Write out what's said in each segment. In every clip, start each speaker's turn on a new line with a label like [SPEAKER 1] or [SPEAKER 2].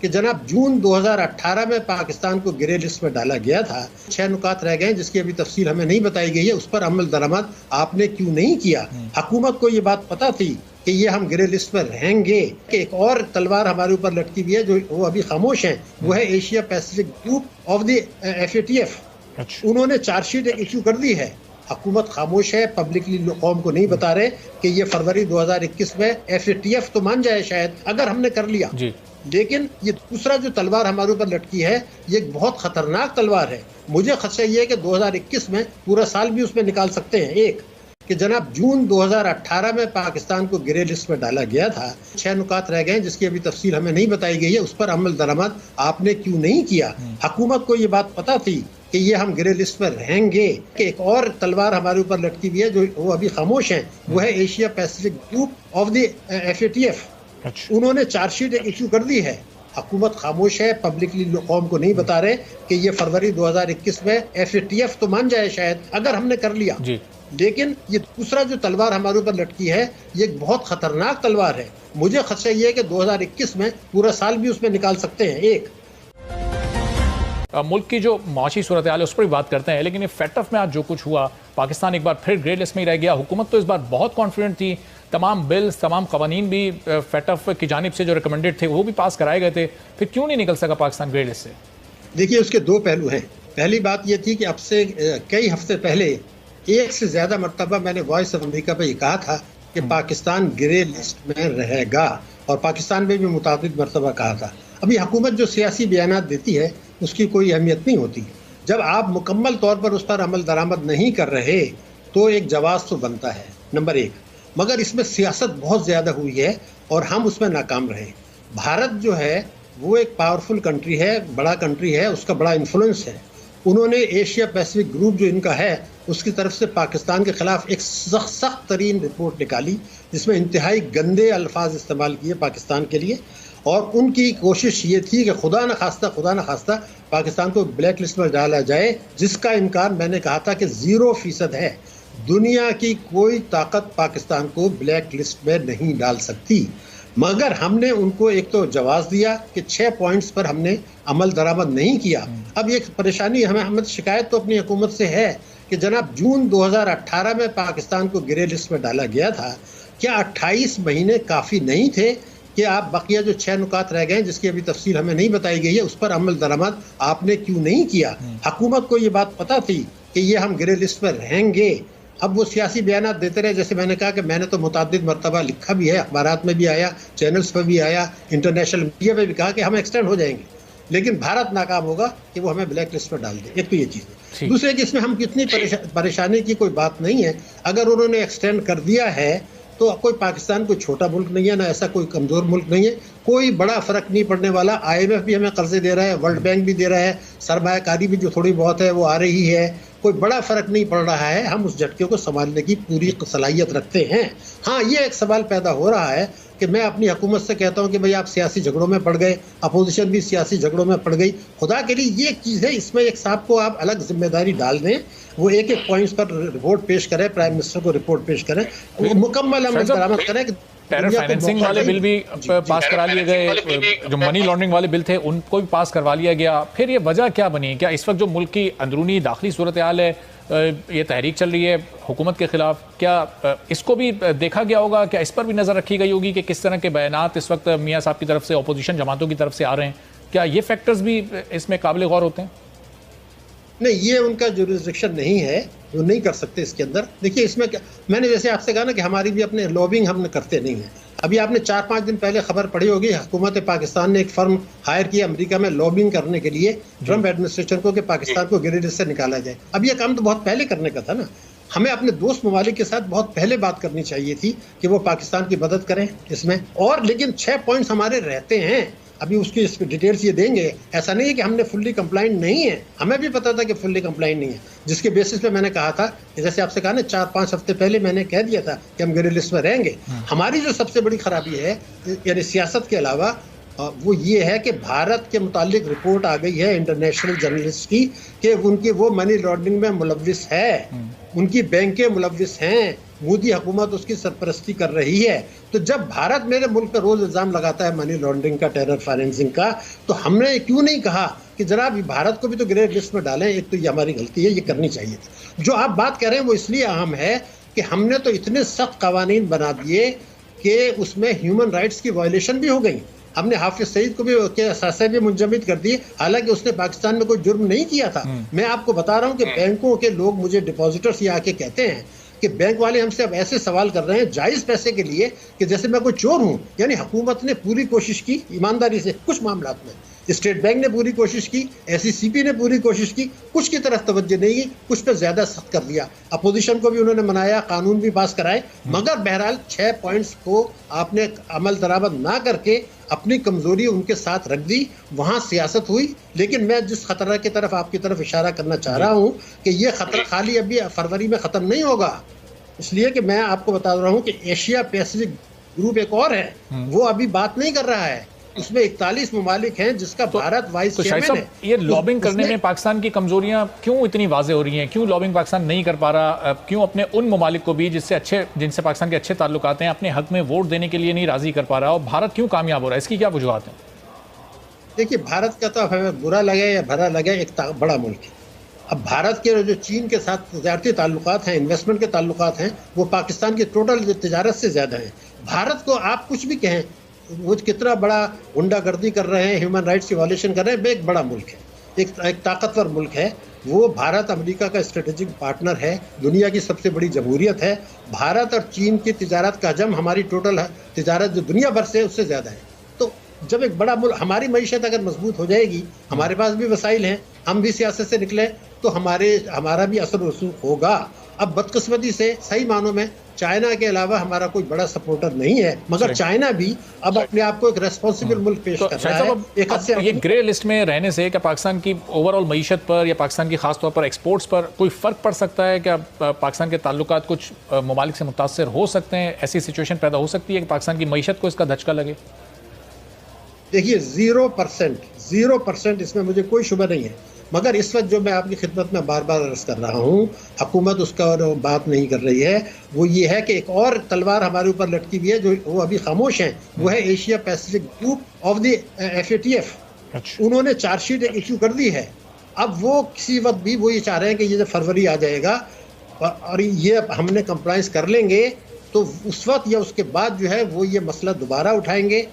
[SPEAKER 1] कि जनाब जून 2018 में पाकिस्तान को ग्रे लिस्ट में डाला गया था। 6 नुकात रह गए जिसकी अभी तफसील हमें नहीं बताई गई है, उस पर अमल दरामद आपने क्यों नहीं किया? हुकूमत को ये बात पता थी कि ये हम ग्रे लिस्ट में रहेंगे। एक और तलवार हमारे ऊपर लटकी हुई है जो वो अभी खामोश है, वो है Asia Pacific group of the FATF। उन्होंने चार्जशीट इशू कर दी है, हुकूमत खामोश है, पब्लिकली कौम को नहीं बता रहे कि ये फरवरी 2021 में FATF तो मान जाए शायद अगर हमने कर लिया जी। लेकिन ये दूसरा जो तलवार हमारे ऊपर लटकी है ये एक बहुत खतरनाक तलवार है। मुझे खदशा ये है कि 2021 में पूरा साल भी उसमें निकाल सकते हैं। एक कि जनाब जून 2018 में पाकिस्तान को ग्रे लिस्ट में डाला गया था। 6 नुकात रह गए जिसकी अभी तफसील हमें नहीं बताई गई है, उस पर अमल दरामद आपने क्यों नहीं किया? हुकूमत को ये बात पता थी कि ये हम ग्रे लिस्ट में रहेंगे। एक और तलवार हमारे ऊपर लटकी हुई है जो वो अभी खामोश है, वो है Asia Pacific group of the FATF। उन्होंने चार्जशीट इशू कर दी है, हुकूमत खामोश है, पब्लिकली कौम को नहीं बता रहे कि ये फरवरी 2021 में FATF तो मान जाए शायद अगर हमने कर लिया जी। लेकिन ये दूसरा जो तलवार हमारे ऊपर लटकी है ये एक बहुत खतरनाक तलवार है। मुझे खदशा ये है कि 2021 में पूरा साल भी उसमें निकाल सकते हैं। एक
[SPEAKER 2] मुल्क की जो माशी सूरत हाल है उस पर भी बात करते हैं, लेकिन ये FATF में आज जो कुछ हुआ, पाकिस्तान एक बार फिर ग्रे लिस्ट में ही रह गया। हुकूमत तो इस बार बहुत कॉन्फिडेंट थी, तमाम बिल्स तमाम कवानीन भी FATF की जानिब से जो रिकमेंडेड थे वो भी पास कराए गए थे, फिर क्यों नहीं निकल सका पाकिस्तान ग्रे लिस्ट से?
[SPEAKER 1] देखिए उसके दो पहलू हैं। पहली बात ये थी कि अब से कई हफ्ते पहले एक से ज्यादा मरतबा मैंने वॉइस ऑफ अमेरिका पर कहा था कि पाकिस्तान ग्रे लिस्ट में रहेगा, और पाकिस्तान में भी मुताबिक मरतबा कहा था। अभी हुकूमत जो सियासी बयानात देती है उसकी कोई अहमियत नहीं होती। जब आप मुकम्मल तौर पर उस पर अमल दरामद नहीं कर रहे तो एक जवाब तो बनता है, नंबर एक। मगर इसमें सियासत बहुत ज़्यादा हुई है और हम उसमें नाकाम रहे। भारत जो है वो एक पावरफुल कंट्री है, बड़ा कंट्री है, उसका बड़ा इन्फ्लुएंस है। उन्होंने एशिया पैसिफिक ग्रुप जो इनका है उसकी तरफ से पाकिस्तान के खिलाफ एक सख्त तरीन रिपोर्ट निकाली जिसमें इंतहाई गंदे अल्फाज इस्तेमाल किए पाकिस्तान के लिए, और उनकी कोशिश ये थी कि खुदा न खास्ता पाकिस्तान को ब्लैक लिस्ट में डाला जाए, जिसका इम्कान मैंने कहा था कि 0% है। दुनिया की कोई ताकत पाकिस्तान को ब्लैक लिस्ट में नहीं डाल सकती। मगर हमने उनको एक तो जवाब दिया कि 6 पॉइंट्स पर हमने अमल दरामद नहीं किया। अब ये परेशानी हमें शिकायत तो अपनी हुकूमत से है कि जनाब जून 2018 में पाकिस्तान को ग्रे लिस्ट में डाला गया था, क्या 28 महीने काफ़ी नहीं थे कि आप बकिया जो 6 नुकात रह गए जिसकी अभी तफसील हमें नहीं बताई गई है उस पर अमल दरामद आपने क्यों नहीं किया? हुकूमत को ये बात पता थी कि ये हम ग्रे लिस्ट में रहेंगे। अब वो सियासी बयानात देते रहे, जैसे मैंने कहा कि मैंने तो मुतादिद मरतबा लिखा भी है, अखबारात में भी आया, चैनल्स पर भी आया, इंटरनेशनल मीडिया में भी कहा कि हम एक्सटेंड हो जाएंगे, लेकिन भारत नाकाम होगा कि वो हमें ब्लैक लिस्ट पर डाल दे। एक तो ये चीज़ है। दूसरे कि इसमें हम कितनी परेशानी की कोई बात नहीं है। अगर उन्होंने एक्सटेंड कर दिया है तो कोई पाकिस्तान कोई छोटा मुल्क नहीं है, ना ऐसा कोई कमज़ोर मुल्क नहीं है, कोई बड़ा फ़र्क नहीं पड़ने वाला। IMF भी हमें कर्जे दे रहा है, वर्ल्ड बैंक भी दे रहा है, सरमायाकारी भी जो थोड़ी बहुत है वो आ रही है, कोई बड़ा फ़र्क नहीं पड़ रहा है। हम उस झटके को संभालने की पूरी सलाहियत रखते हैं। हाँ, ये एक सवाल पैदा हो रहा है कि मैं अपनी हुकूमत से कहता हूँ कि भाई आप सियासी झगड़ों में पड़ गए, अपोजिशन भी सियासी झगड़ों में पड़ गई। खुदा के लिए ये चीज़ है, इसमें एक साहब को आप अलग जिम्मेदारी डाल दें, वो एक पॉइंट्स पर रिपोर्ट पेश करें, प्राइम मिनिस्टर को रिपोर्ट पेश करें, वो मुकम्मल अमल दरामद करें।
[SPEAKER 2] टेरर फाइनेंसिंग वाले बिल भी पास करा लिए गए, जो मनी लॉन्ड्रिंग वाले बिल थे उनको भी पास करवा लिया गया। फिर ये वजह क्या बनी? क्या इस वक्त जो मुल्क की अंदरूनी दाखिली सूरत हाल है, ये तहरीक चल रही है हुकूमत के खिलाफ, क्या इसको भी देखा गया होगा? क्या इस पर भी नज़र रखी गई होगी कि किस तरह के बयानात इस वक्त मियाँ साहब की तरफ से, अपोजिशन जमातों की तरफ से आ रहे हैं? क्या ये फैक्टर्स भी इसमें काबिल गौर होते हैं?
[SPEAKER 1] नहीं, ये उनका जुरिस्डिक्शन नहीं है, वो नहीं कर सकते इसके अंदर। देखिए इसमें क्या, मैंने जैसे आपसे कहा ना कि हमारी भी अपने लॉबिंग हम करते नहीं हैं। अभी आपने 4-5 दिन पहले खबर पढ़ी होगी, हुकूमत पाकिस्तान ने एक फर्म हायर किया अमेरिका में लॉबिंग करने के लिए ट्रंप एडमिनिस्ट्रेशन को कि पाकिस्तान को ग्रे लिस्ट से निकाला जाए। अब ये काम तो बहुत पहले करने का था ना। हमें अपने दोस्त ममालिक के साथ बहुत पहले बात करनी चाहिए थी कि वो पाकिस्तान की मदद करें इसमें। और लेकिन 6 पॉइंट्स हमारे रहते हैं, अभी उसकी डिटेल्स ये देंगे। ऐसा नहीं है कि हमने फुल्ली कंप्लाइंट नहीं है, हमें भी पता था कि फुल्ली कंप्लाइंट नहीं है, जिसके बेसिस पे मैंने कहा था कि जैसे आपसे कहा ना 4-5 हफ्ते पहले मैंने कह दिया था कि हम ग्रे लिस्ट में रहेंगे। हमारी जो सबसे बड़ी खराबी है यानी सियासत के अलावा वो ये है कि भारत के मुतालिक रिपोर्ट आ गई है इंटरनेशनल जर्नलिस्ट की कि उनकी वो मनी लॉन्ड्रिंग में मुलव्विस है, उनकी बैंकें मुलव्विस हैं, मोदी हुकूमत उसकी सरपरस्ती कर रही है। तो जब भारत मेरे मुल्क पर रोज इल्जाम लगाता है मनी लॉन्ड्रिंग का, टेरर फाइनेंसिंग का, तो हमने क्यों नहीं कहा कि जनाब भारत को भी तो ग्रे लिस्ट में डालें? एक तो ये हमारी गलती है, ये करनी चाहिए थी। जो आप बात कर रहे हैं वो इसलिए अहम है कि हमने तो इतने सख्त कवानीन बना दिए कि उसमें ह्यूमन राइट्स की वायलेशन भी हो गई। हमने हाफिज सईद को भी के असासे भी मुंजमद कर दिए, हालांकि उसने पाकिस्तान में कोई जुर्म नहीं किया था। मैं आपको बता रहा हूं कि बैंकों के लोग मुझे डिपॉजिटर्स ये आके कहते हैं कि बैंक वाले हमसे अब ऐसे सवाल कर रहे हैं जायज पैसे के लिए कि जैसे मैं कोई चोर हूं। यानी हुकूमत ने पूरी कोशिश की ईमानदारी से, कुछ मामलात में स्टेट बैंक ने पूरी कोशिश की, SECP ने पूरी कोशिश की, कुछ की तरफ तवज्जो नहीं की, कुछ पे ज्यादा सख्त कर दिया। अपोजिशन को भी उन्होंने मनाया, कानून भी पास कराए, मगर बहरहाल 6 पॉइंट्स को आपने अमल दरामद ना करके अपनी कमजोरी उनके साथ रख दी, वहां सियासत हुई। लेकिन मैं जिस खतरा की तरफ आपकी तरफ इशारा करना चाह रहा हूं कि ये खतरा खाली अभी फरवरी में खत्म नहीं होगा, इसलिए कि मैं आपको बता रहा हूं कि एशिया पैसिफिक ग्रुप एक और है, वो अभी बात नहीं कर रहा है। उसमें 41 ममालिक हैं जिसका भारत वाइस चेयरमैन है।
[SPEAKER 2] ये लॉबिंग करने में पाकिस्तान की कमजोरियां क्यों इतनी वाज़ेह हो रही हैं? क्यों लॉबिंग पाकिस्तान नहीं कर पा रहा? क्यों अपने उन ममालिक को भी जिनसे पाकिस्तान के अच्छे ताल्लुकात हैं अपने हक में वोट देने के लिए नहीं राजी कर पा रहा? और भारत क्यों कामयाब हो रहा है? इसकी क्या वजूहत है?
[SPEAKER 1] देखिए, भारत का तो हमें बुरा लगे या भला लगे, एक बड़ा मुल्क है। अब भारत के जो चीन के साथ तजारती ताल्लुकात हैं, इन्वेस्टमेंट के ताल्लुकात हैं, वो पाकिस्तान की टोटल तजारत से ज़्यादा हैं। भारत को आप कुछ भी कहें, वो कितना बड़ा गुंडागर्दी कर रहे हैं, ह्यूमन राइट्स की वायलेशन कर रहे हैं, एक बड़ा मुल्क है, एक ताकतवर मुल्क है। वो भारत अमेरिका का स्ट्रेटेजिक पार्टनर है, दुनिया की सबसे बड़ी जमहूरियत है। भारत और चीन की तिजारत का हजम हमारी टोटल तिजारत जो दुनिया भर से है उससे ज़्यादा है। तो जब एक बड़ा मुल्क, हमारी मईशत अगर मजबूत हो जाएगी, हमारे पास भी वसाइल हैं, हम भी सियासत से निकले, तो हमारा भी असर रसूख होगा। अब बदकिस्मती से सही मानों में चाइना के अलावा हमारा कोई बड़ा सपोर्टर नहीं है, मगर चाइना भी अब अपने आप को एक रेस्पॉन्सिबल मुल्क पेश कर रहा है।
[SPEAKER 2] ये ग्रे लिस्ट में रहने से क्या पाकिस्तान की ओवरऑल मईशत पर या पाकिस्तान की खासतौर पर एक्सपोर्ट्स पर कोई फ़र्क पड़ सकता है? क्या पाकिस्तान के ताल्लुकात कुछ ममालिक से मुतासर हो सकते हैं? ऐसी सिचुएशन पैदा हो सकती है कि पाकिस्तान की मईशत को इसका धचका लगे?
[SPEAKER 1] देखिए, 0% इसमें मुझे कोई शुबा नहीं है, मगर इस वक्त जो मैं आपकी खिदमत में बार बार अर्ज कर रहा हूँ, हुकूमत उसका बात नहीं कर रही है। वो ये है कि एक और तलवार हमारे ऊपर लटकी हुई है, जो वो अभी खामोश है, वो है Asia Pacific group of the FATF। उन्होंने चार्जशीट इशू कर दी है। अब वो किसी वक्त भी वो ये चाह रहे हैं कि ये फरवरी आ जाएगा और ये हमने कंप्लाइंस कर लेंगे, तो उस वक्त या उसके बाद जो है वो ये मसला दोबारा उठाएंगे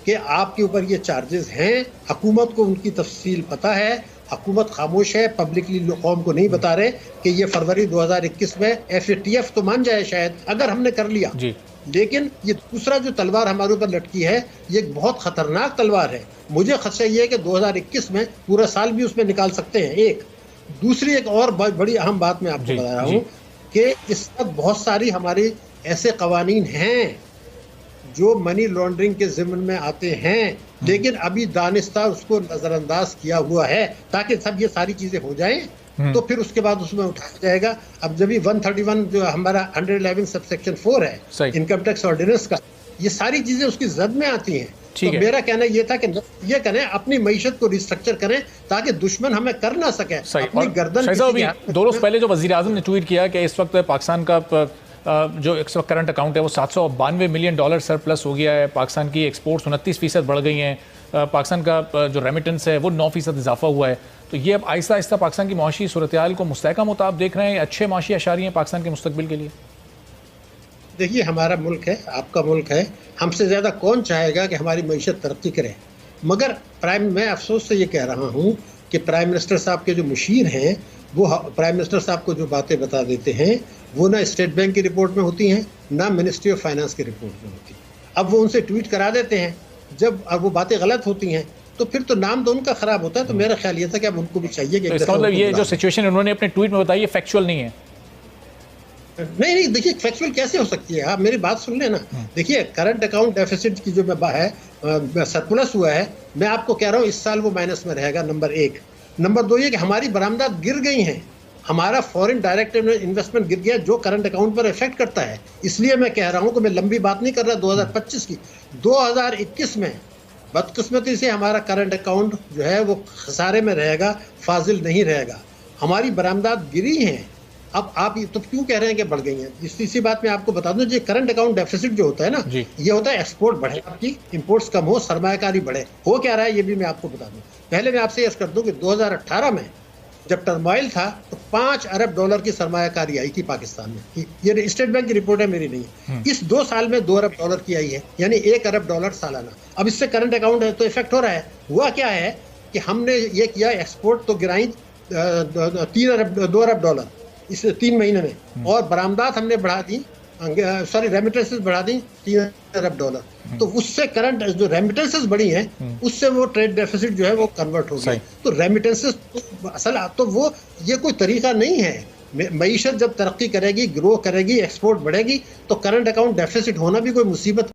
[SPEAKER 1] कि आपके ऊपर ये चार्जेस हैं। हुकूमत को उनकी तफसील पता है, हुकूमत खामोश है, पब्लिकली कौम को नहीं बता रहे कि ये फरवरी 2021 में FATF तो मान जाए शायद, अगर हमने कर लिया जी। लेकिन ये दूसरा जो तलवार हमारे ऊपर लटकी है, ये एक बहुत खतरनाक तलवार है। मुझे खदशा ये है कि 2021 में पूरा साल भी उसमें निकाल सकते हैं। एक दूसरी एक और बड़ी अहम बात मैं आपको बता रहा हूँ कि इस वक्त बहुत सारी हमारी ऐसे कवानीन हैं जो मनी लॉन्ड्रिंग के ज़िम्मन में आते हैं, लेकिन अभी दानिस्ता उसको नजरअंदाज किया हुआ है, ताकि सब ये सारी चीजें हो जाएं तो फिर उसके बाद उसमें उठाया जाएगा। अब जब 131 जो हमारा 111 सबसेक्शन 4 है इनकम टैक्स ऑर्डिनेंस का, ये सारी चीजें उसकी जद में आती हैं। तो मेरा कहना ये था कि ये करें, अपनी मईशत को रिस्ट्रक्चर करें ताकि दुश्मन हमें कर ना सके। अपनी गर्दन
[SPEAKER 2] 2 रोज पहले जो वजीर आजम ने ट्वीट किया कि इस वक्त पाकिस्तान का जो इस वक्त करंट अकाउंट है वो $792 मिलियन सरप्लस हो गया है। पाकिस्तान की एक्सपोर्ट्स 29% बढ़ गई हैं। पाकिस्तान का जो रेमिटेंस है वो 9% इजाफा हुआ है। तो ये अब आहिस्ता आहिस्ता पाकिस्तान की माशी सूरत हाल को मुस्तहकम होता आप देख रहे हैं, अच्छे माशी अशारी हैं पाकिस्तान के मुस्तकबिल के लिए?
[SPEAKER 1] देखिए, हमारा मुल्क है, आपका मुल्क है, हमसे ज़्यादा कौन चाहेगा कि हमारी मईशत तरक्की करे? मगर मैं अफसोस से ये कह रहा हूँ कि प्राइम मिनिस्टर साहब के जो मुशीर हैं, वो प्राइम मिनिस्टर साहब को जो बातें बता देते हैं वो ना स्टेट बैंक की रिपोर्ट में होती हैं, ना मिनिस्ट्री ऑफ फाइनेंस की रिपोर्ट में होती। अब वो उनसे ट्वीट करा देते हैं, जब अब वो बातें गलत होती हैं तो फिर तो नाम तो उनका खराब होता है। तो मेरा ख्याल ये था कि अब उनको भी चाहिए कि
[SPEAKER 2] इसका मतलब ये जो सिचुएशन उन्होंने अपने ट्वीट में बताई है फैक्चुअल नहीं है।
[SPEAKER 1] नहीं, देखिए फैक्चुअल कैसे हो सकती है? आप मेरी बात सुन लेना। देखिए, करंट अकाउंट डेफिसिट की जो सरप्लस हुआ है, मैं आपको कह रहा हूँ इस साल वो माइनस में रहेगा, नंबर 1। नंबर 2 ये कि हमारी बरामदात गिर गई हैं, हमारा फॉरेन डायरेक्ट इन्वेस्टमेंट गिर गया, जो करंट अकाउंट पर इफेक्ट करता है। इसलिए मैं कह रहा हूं कि मैं लंबी बात नहीं कर रहा 2025 की, 2021 में बदकिस्मती से हमारा करंट अकाउंट जो है वो खसारे में रहेगा, फाजिल नहीं रहेगा। हमारी बरामदात गिरी हैं, अब आप तो क्यों कह रहे हैं कि बढ़ गई हैं? इसी बात में आपको बता दूं, जो करंट अकाउंट डेफिसिट जो होता है ना, ये होता है एक्सपोर्ट बढ़े, आपकी इंपोर्ट्स कम हो, सरमायाकारी बढ़े। हो क्या रहा है ये भी मैं आपको बता दूं। पहले मैं आपसे अर्ज कर दूं कि 2018 में जब टर्मोइल था तो 5 अरब डॉलर की सरमायाकारी आई थी पाकिस्तान में। ये स्टेट बैंक की रिपोर्ट है, मेरी नहीं है। इस 2 साल में 2 अरब डॉलर की आई है, यानी 1 अरब डॉलर सालाना। अब इससे करंट अकाउंट है तो इफेक्ट हो रहा है। हुआ क्या है कि हमने ये किया, एक्सपोर्ट तो गिराई 2 अरब डॉलर इस 3 महीने में, और बरामदात हमने बढ़ा दी, रेमिटेंसेस बढ़ा दी 3 अरब डॉलर। तो उससे करंट जो रेमिटेंसेस बढ़ी हैं उससे वो ट्रेड डेफिसिट जो है वो कन्वर्ट हो गया। तो रेमिटेंसेस असल तो वो ये कोई तरीका नहीं है। मईशत जब तरक्की करेगी, ग्रो करेगी, एक्सपोर्ट बढ़ेगी, तो करंट अकाउंट डेफिसिट होना भी कोई मुसीबत